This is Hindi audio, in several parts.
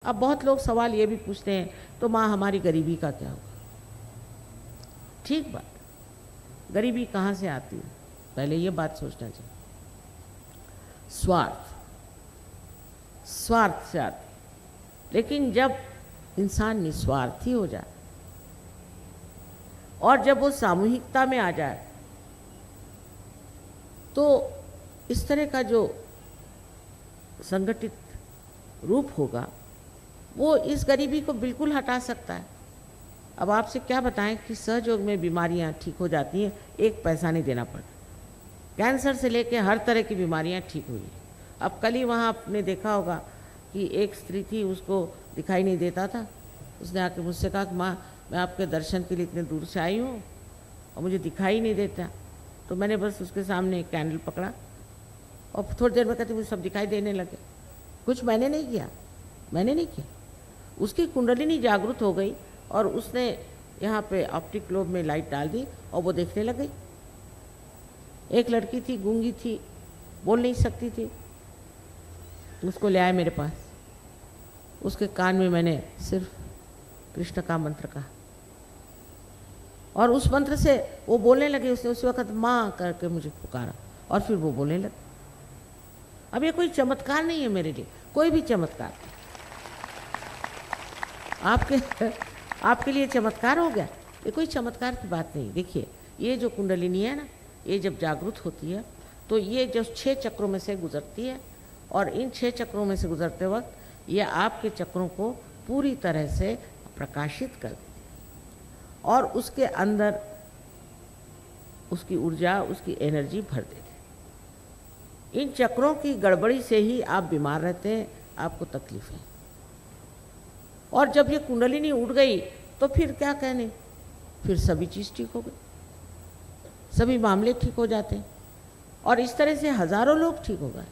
अब बहुत लोग सवाल ये भी पूछते हैं, तो माँ हमारी गरीबी का क्या होगा? ठीक बात, गरीबी कहाँ से आती है? पहले ये बात सोचना चाहिए। स्वार्थ, स्वार्थ से आती है। लेकिन जब इंसान निस्वार्थी हो जाए और जब वो सामूहिकता में आ जाए, तो इस तरह का जो संगठित रूप होगा वो इस गरीबी को बिल्कुल हटा सकता है। अब आपसे क्या बताएं कि सहयोग में बीमारियां ठीक हो जाती हैं, एक पैसा नहीं देना पड़ता। कैंसर से लेके हर तरह की बीमारियां ठीक हुई। अब कल ही वहाँ आपने देखा होगा कि एक स्त्री थी, उसको दिखाई नहीं देता था। उसने आके मुझसे कहा कि माँ, मैं आपके दर्शन के लिए इतने दूर से आई हूँ और मुझे दिखाई नहीं देता। तो मैंने बस उसके सामने एक कैंडल पकड़ा और थोड़ी देर में कहती मुझे सब दिखाई देने लगे। कुछ मैंने नहीं किया, मैंने नहीं किया। उसकी कुंडलिनी जागृत हो गई और उसने यहाँ पे ऑप्टिक लोब में लाइट डाल दी और वो देखने लग गई। एक लड़की थी, गूंगी थी, बोल नहीं सकती थी, उसको ले आए मेरे पास। उसके कान में मैंने सिर्फ कृष्ण का मंत्र कहा और उस मंत्र से वो बोलने लगी। उसने उस वक्त माँ करके मुझे पुकारा और फिर वो बोलने लगी। अब ये कोई चमत्कार नहीं है मेरे लिए, कोई भी चमत्कार आपके लिए चमत्कार हो गया, ये कोई चमत्कार की बात नहीं। देखिए, ये जो कुंडलिनी है ना, ये जब जागृत होती है तो ये जो 6 चक्रों में से गुजरती है और इन 6 चक्रों में से गुजरते वक्त ये आपके चक्रों को पूरी तरह से प्रकाशित कर देती है और उसके अंदर उसकी ऊर्जा, उसकी एनर्जी भर देती है। इन चक्रों की गड़बड़ी से ही आप बीमार रहते हैं, आपको तकलीफ है। और जब ये कुंडलिनी उड़ गई तो फिर क्या कहने, फिर सभी चीज़ ठीक हो गई, सभी मामले ठीक हो जाते हैं। और इस तरह से हजारों लोग ठीक हो गए।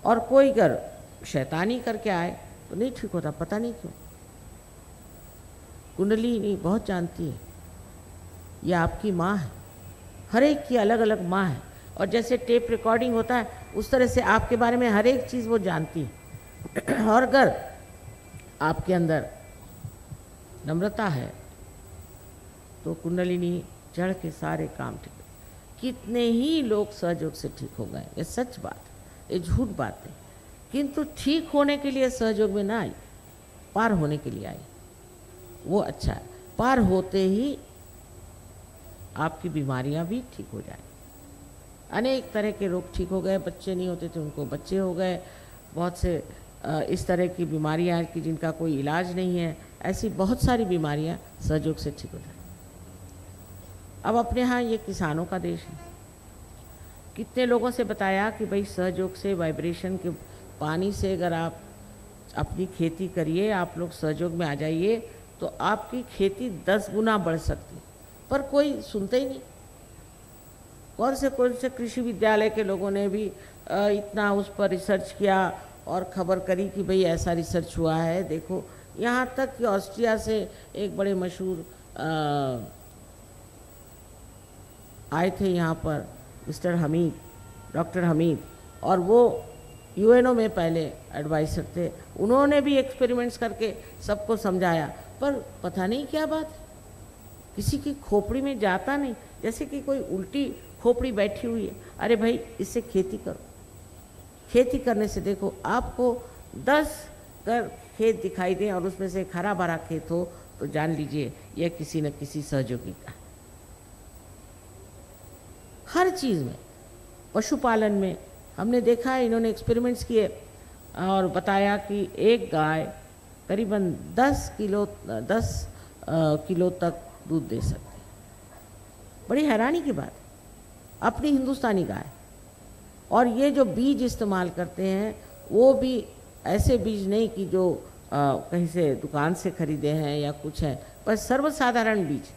और कोई अगर शैतानी करके आए तो नहीं ठीक होता, पता नहीं क्यों। कुंडलिनी बहुत जानती है, ये आपकी माँ है, हर एक की अलग अलग माँ है। और जैसे टेप रिकॉर्डिंग होता है उस तरह से आपके बारे में हर एक चीज़ वो जानती है। और अगर आपके अंदर नम्रता है तो कुंडलिनी चढ़ के सारे काम ठीक। कितने ही लोग सहयोग से ठीक हो गए, ये सच बात है, ये झूठ बात है। किंतु ठीक होने के लिए सहयोग में ना आई, पार होने के लिए आई, वो अच्छा है। पार होते ही आपकी बीमारियां भी ठीक हो जाए। अनेक तरह के रोग ठीक हो गए, बच्चे नहीं होते थे उनको बच्चे हो गए, बहुत से इस तरह की बीमारियां कि जिनका कोई इलाज नहीं है, ऐसी बहुत सारी बीमारियां सहयोग से ठीक हो जाए। अब अपने यहाँ ये किसानों का देश है। कितने लोगों से बताया कि भाई सहयोग से, वाइब्रेशन के पानी से अगर आप अपनी खेती करिए, आप लोग सहयोग में आ जाइए तो आपकी खेती 10 गुना बढ़ सकती। पर कोई सुनते ही नहीं। कौन से कृषि विद्यालय के लोगों ने भी इतना उस पर रिसर्च किया और खबर करी कि भाई ऐसा रिसर्च हुआ है। देखो, यहाँ तक कि ऑस्ट्रिया से एक बड़े मशहूर आए थे यहाँ पर, मिस्टर हमीद, डॉक्टर हमीद, और वो यूएनओ में पहले एडवाइसर थे। उन्होंने भी एक्सपेरिमेंट्स करके सबको समझाया, पर पता नहीं क्या बात है, किसी की खोपड़ी में जाता नहीं। जैसे कि कोई उल्टी खोपड़ी बैठी हुई है। अरे भाई, इससे खेती करो। खेती करने से देखो, आपको 10 खेत दिखाई दें और उसमें से एक हरा भरा खेत हो तो जान लीजिए यह किसी न किसी सहयोगी का। हर चीज़ में, पशुपालन में हमने देखा है, इन्होंने एक्सपेरिमेंट्स किए और बताया कि एक गाय करीबन 10 किलो तक दूध दे सकती है। बड़ी हैरानी की बात है, अपनी हिंदुस्तानी गाय। और ये जो बीज इस्तेमाल करते हैं वो भी ऐसे बीज नहीं कि जो कहीं से दुकान से खरीदे हैं या कुछ है, पर सर्वसाधारण बीज।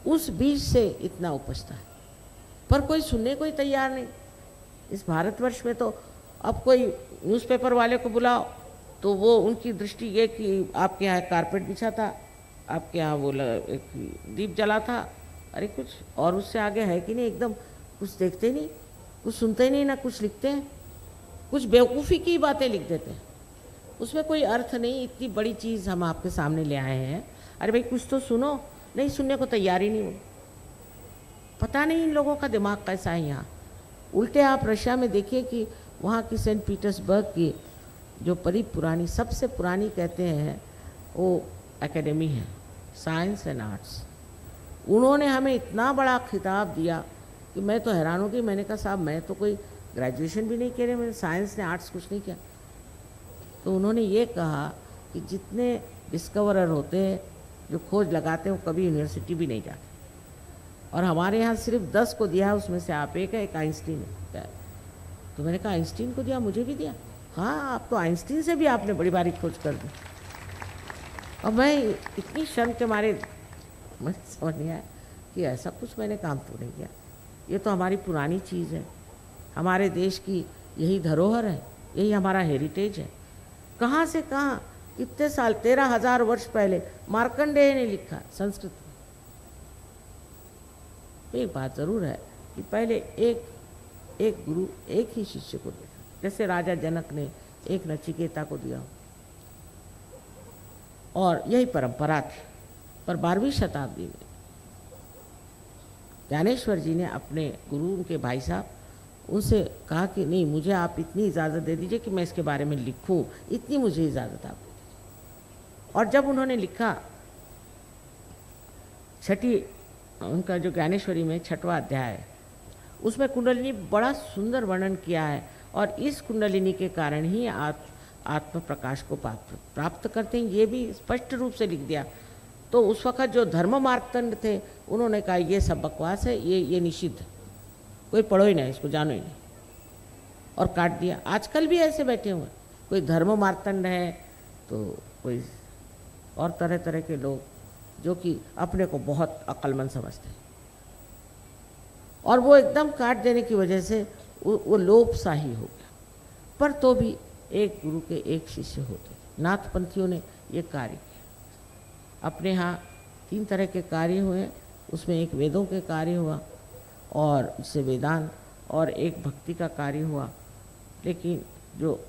उस बीज से इतना उपजता है, पर कोई सुनने को ही तैयार नहीं। इस भारतवर्ष में तो अब कोई न्यूज़पेपर वाले को बुलाओ तो वो उनकी दृष्टि ये कि आपके यहाँ कारपेट बिछा था, आपके यहाँ वो एक दीप जला था, अरे कुछ और उससे आगे है कि नहीं। एकदम कुछ देखते नहीं, कुछ सुनते नहीं, ना कुछ लिखते हैं, कुछ बेवकूफ़ी की बातें लिख देते हैं। उसमें कोई अर्थ नहीं, इतनी बड़ी चीज़ हम आपके सामने ले आए हैं, अरे भाई कुछ तो सुनो। नहीं, सुनने को तैयार ही नहीं हो। पता नहीं इन लोगों का दिमाग कैसा है यहाँ। उल्टे आप रशिया में देखिए कि वहाँ की सेंट पीटर्सबर्ग की जो बड़ी पुरानी, सबसे पुरानी कहते हैं वो एकेडमी है, साइंस एंड आर्ट्स। उन्होंने हमें इतना बड़ा खिताब दिया कि मैं तो हैरान हो गई। मैंने कहा साहब मैं तो कोई ग्रेजुएशन भी नहीं किया रहे, मैंने साइंस ने आर्ट्स कुछ नहीं किया। तो उन्होंने ये कहा कि जितने डिस्कवरर होते हैं जो खोज लगाते हैं वो कभी यूनिवर्सिटी भी नहीं जाते, और हमारे यहाँ सिर्फ 10 को दिया है, उसमें से आप एक है, एक आइंस्टीन है। तो मैंने कहा आइंस्टीन को दिया, मुझे भी दिया? हाँ, आप तो आइंस्टीन से भी आपने बड़ी बारी खोज कर दी। और मैं इतनी शर्म के मारे मुझे समझ नहीं आया कि ऐसा कुछ मैंने काम तो नहीं किया। ये तो हमारी पुरानी चीज़ है, हमारे देश की यही धरोहर है, यही हमारा हेरिटेज है। कहाँ से कहाँ, कितने साल, 13,000 वर्ष पहले मार्कंडेय ने लिखा संस्कृत में। तो एक बात ज़रूर है कि पहले एक गुरु एक ही शिष्य को दिया, जैसे राजा जनक ने एक नचिकेता को दिया, और यही परंपरा थी। पर 12वीं शताब्दी में ज्ञानेश्वर जी ने अपने गुरु, उनके भाई साहब, उनसे कहा कि नहीं, मुझे आप इतनी इजाज़त दे दीजिए कि मैं इसके बारे में लिखूं, इतनी मुझे इजाज़त आप दे दीजिए। और जब उन्होंने लिखा, छठी उनका जो ज्ञानेश्वरी में 6वां अध्याय है, उसमें कुंडलिनी बड़ा सुंदर वर्णन किया है, और इस कुंडलिनी के कारण ही आत्म प्रकाश को प्राप्त करते हैं, ये भी स्पष्ट रूप से लिख दिया। तो उस वक़्त जो धर्म मार्तंड थे, उन्होंने कहा ये सब बकवास है, ये निषिद्ध है, कोई पढ़ो ही नहीं, इसको जानो ही नहीं, और काट दिया। आजकल भी ऐसे बैठे हुए, कोई धर्म मार्तंड है तो कोई और तरह तरह के लोग जो कि अपने को बहुत अक्लमंद समझते हैं, और वो एकदम काट देने की वजह से वो लोप सा ही हो गया। पर तो भी एक गुरु के एक शिष्य होते। नाथपंथियों ने ये कार्य किया। अपने यहाँ 3 तरह के कार्य हुए, उसमें एक वेदों के कार्य हुआ, और उससे वेदांत, और एक भक्ति का कार्य हुआ। लेकिन जो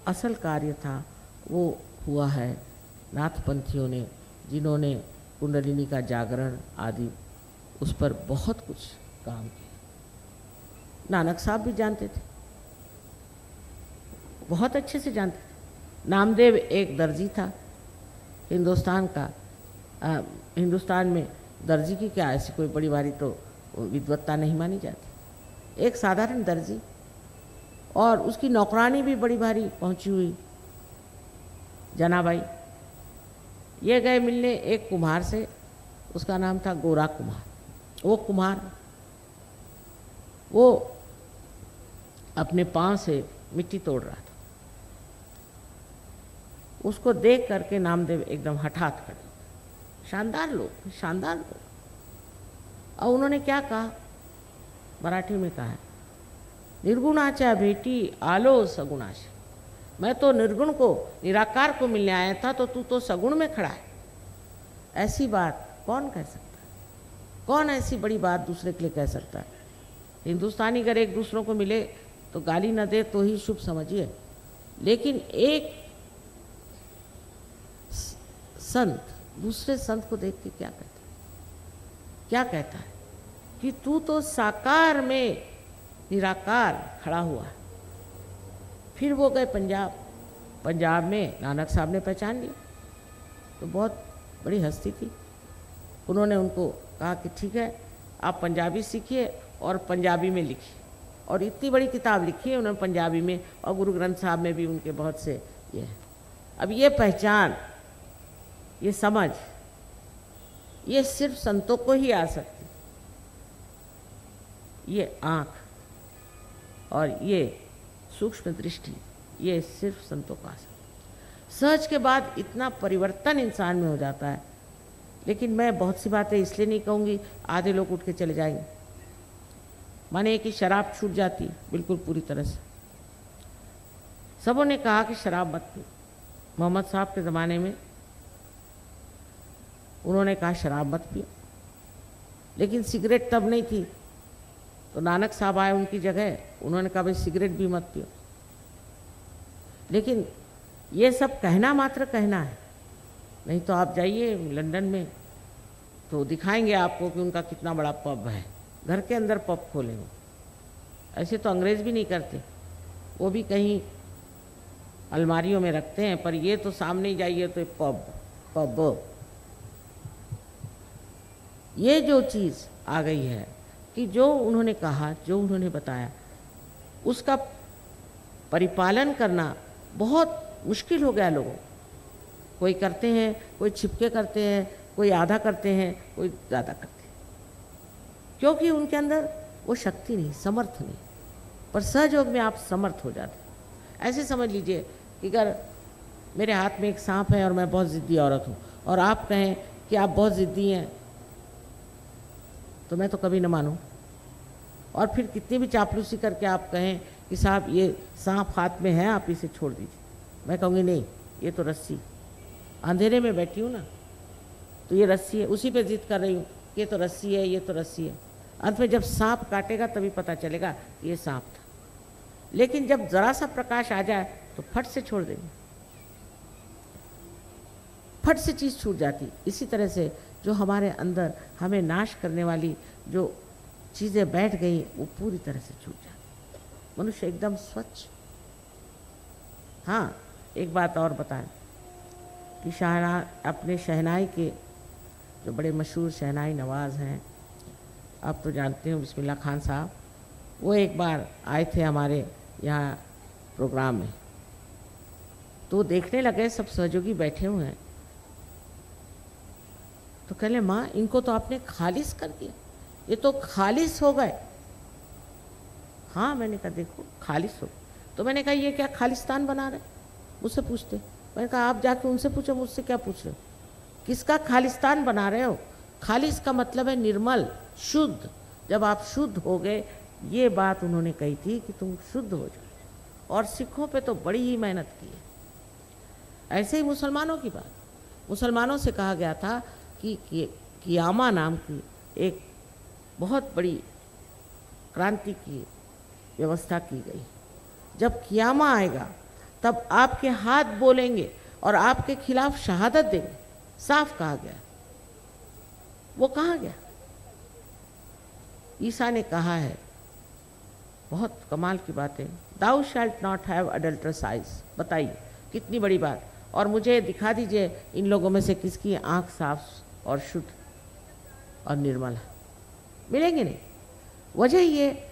असल कार्य था वो हुआ है नाथपंथियों ने, जिन्होंने कुंडलिनी का जागरण आदि उस पर बहुत कुछ काम किया। नानक साहब भी जानते थे, बहुत अच्छे से जानते थे। नामदेव एक दर्जी था हिंदुस्तान का। हिंदुस्तान में दर्जी की क्या ऐसी कोई बड़ी बारी तो विद्वत्ता नहीं मानी जाती, एक साधारण दर्जी, और उसकी नौकरानी भी बड़ी भारी पहुंची हुई जनाबाई। ये गए मिलने एक कुम्हार से, उसका नाम था गोरा कुम्हार। वो कुम्हार वो अपने पाँव से मिट्टी तोड़ रहा था। उसको देख करके नामदेव एकदम हठात खड़े, शानदार लोग, शानदार लोग। और उन्होंने क्या कहा, मराठी में कहा है, निर्गुणाचा भेटी आलो सगुणाश। मैं तो निर्गुण को, निराकार को मिलने आया था, तो तू तो सगुण में खड़ा है। ऐसी बात कौन कह सकता है? कौन ऐसी बड़ी बात दूसरे के लिए कह सकता है? हिंदुस्तानी अगर एक दूसरों को मिले तो गाली न दे तो ही शुभ समझिए, लेकिन एक संत दूसरे संत को देख के क्या कहता है? क्या कहता है कि तू तो साकार में निराकार खड़ा हुआ है। फिर वो गए पंजाब। पंजाब में नानक साहब ने पहचान लिया, तो बहुत बड़ी हस्ती थी। उन्होंने उनको कहा कि ठीक है, आप पंजाबी सीखिए और पंजाबी में लिखिए, और इतनी बड़ी किताब लिखी है उन्होंने पंजाबी में, और गुरु ग्रंथ साहब में भी उनके बहुत से ये है। अब ये पहचान, ये समझ, ये सिर्फ संतों को ही आ सकती। ये आँख और ये सूक्ष्म दृष्टि, ये सिर्फ संतों को आ सकती। सहज के बाद इतना परिवर्तन इंसान में हो जाता है। लेकिन मैं बहुत सी बातें इसलिए नहीं कहूँगी, आधे लोग उठ के चले जाएंगे। माने कि शराब छूट जाती बिल्कुल पूरी तरह से। सबों ने कहा कि शराब मत पी। मोहम्मद साहब के ज़माने में उन्होंने कहा शराब मत पियो, लेकिन सिगरेट तब नहीं थी। तो नानक साहब आए उनकी जगह, उन्होंने कहा भाई सिगरेट भी मत पियो। लेकिन ये सब कहना मात्र कहना है, नहीं तो आप जाइए लंदन में तो दिखाएंगे आपको कि उनका कितना बड़ा पब है, घर के अंदर पब खोले हो। ऐसे तो अंग्रेज़ भी नहीं करते, वो भी कहीं अलमारियों में रखते हैं, पर ये तो सामने ही जाइए तो पब पब। ये जो चीज़ आ गई है कि जो उन्होंने कहा, जो उन्होंने बताया, उसका परिपालन करना बहुत मुश्किल हो गया लोगों। कोई करते हैं, कोई छिपके करते हैं, कोई आधा करते हैं, कोई ज़्यादा करते हैं, क्योंकि उनके अंदर वो शक्ति नहीं, समर्थ नहीं। पर सहयोग में आप समर्थ हो जाते हैं। ऐसे समझ लीजिए कि अगर मेरे हाथ में एक सांप है और मैं बहुत ज़िद्दी औरत हूँ और आप कहें कि आप बहुत ज़िद्दी हैं, तो मैं तो कभी न मानूं। और फिर कितनी भी चापलूसी करके आप कहें कि साहब ये सांप हाथ में है, आप इसे छोड़ दीजिए, मैं कहूँगी नहीं, ये तो रस्सी, अंधेरे में बैठी हूँ ना, तो ये रस्सी है, उसी पे जिद कर रही हूँ कि ये तो रस्सी है, ये तो रस्सी है। अंत में जब सांप काटेगा तभी पता चलेगा ये सांप था। लेकिन जब ज़रा सा प्रकाश आ जाए तो फट से छोड़ देंगे, फट से चीज़ छूट जाती। इसी तरह से जो हमारे अंदर हमें नाश करने वाली जो चीज़ें बैठ गई, वो पूरी तरह से छूट जाती। मनुष्य एकदम स्वच्छ। हाँ, एक बात और बताएं कि अपने शहनाई के जो बड़े मशहूर शहनाई नवाज़ हैं, आप तो जानते हो, बिस्मिल्लाह खान साहब, वो एक बार आए थे हमारे यहाँ प्रोग्राम में, तो देखने लगे, सब सहयोगी बैठे हुए हैं, तो कहले माँ इनको तो आपने खालिस कर दिया, ये तो खालिस हो गए। हाँ, मैंने कहा देखो खालिस हो। तो मैंने कहा ये क्या खालिस्तान बना रहे, मुझसे पूछते। मैंने कहा आप जाके उनसे पूछो, मुझसे क्या पूछ रहे हो, किसका खालिस्तान बना रहे हो। खालिस का मतलब है निर्मल, शुद्ध। जब आप शुद्ध हो गए, ये बात उन्होंने कही थी कि तुम शुद्ध हो जाओ। और सिखों पे तो बड़ी ही मेहनत की है। ऐसे ही मुसलमानों की बात, मुसलमानों से कहा गया था कि कियामा नाम की एक बहुत बड़ी क्रांति की व्यवस्था की गई। जब कियामा आएगा तब आपके हाथ बोलेंगे और आपके खिलाफ शहादत देंगे, साफ कहा गया। वो कहाँ गया? ईसा ने कहा है, बहुत कमाल की बात है, दाउ शैल्ट नॉट हैव अडल्ट्रस आइज। बताइए कितनी बड़ी बात। और मुझे दिखा दीजिए इन लोगों में से किसकी आंख साफ और शुद्ध और निर्मल है, मिलेंगे नहीं। वजह ये,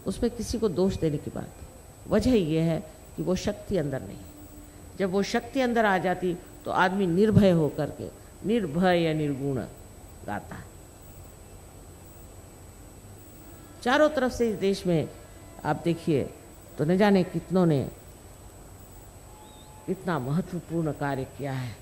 उसमें किसी को दोष देने की बात, वजह ये है कि वो शक्ति अंदर नहीं है। जब वो शक्ति अंदर आ जाती तो आदमी निर्भय होकर के, निर्भय या निर्गुण गाता है। चारों तरफ से इस देश में आप देखिए तो न जाने कितनों ने कितना महत्वपूर्ण कार्य किया है।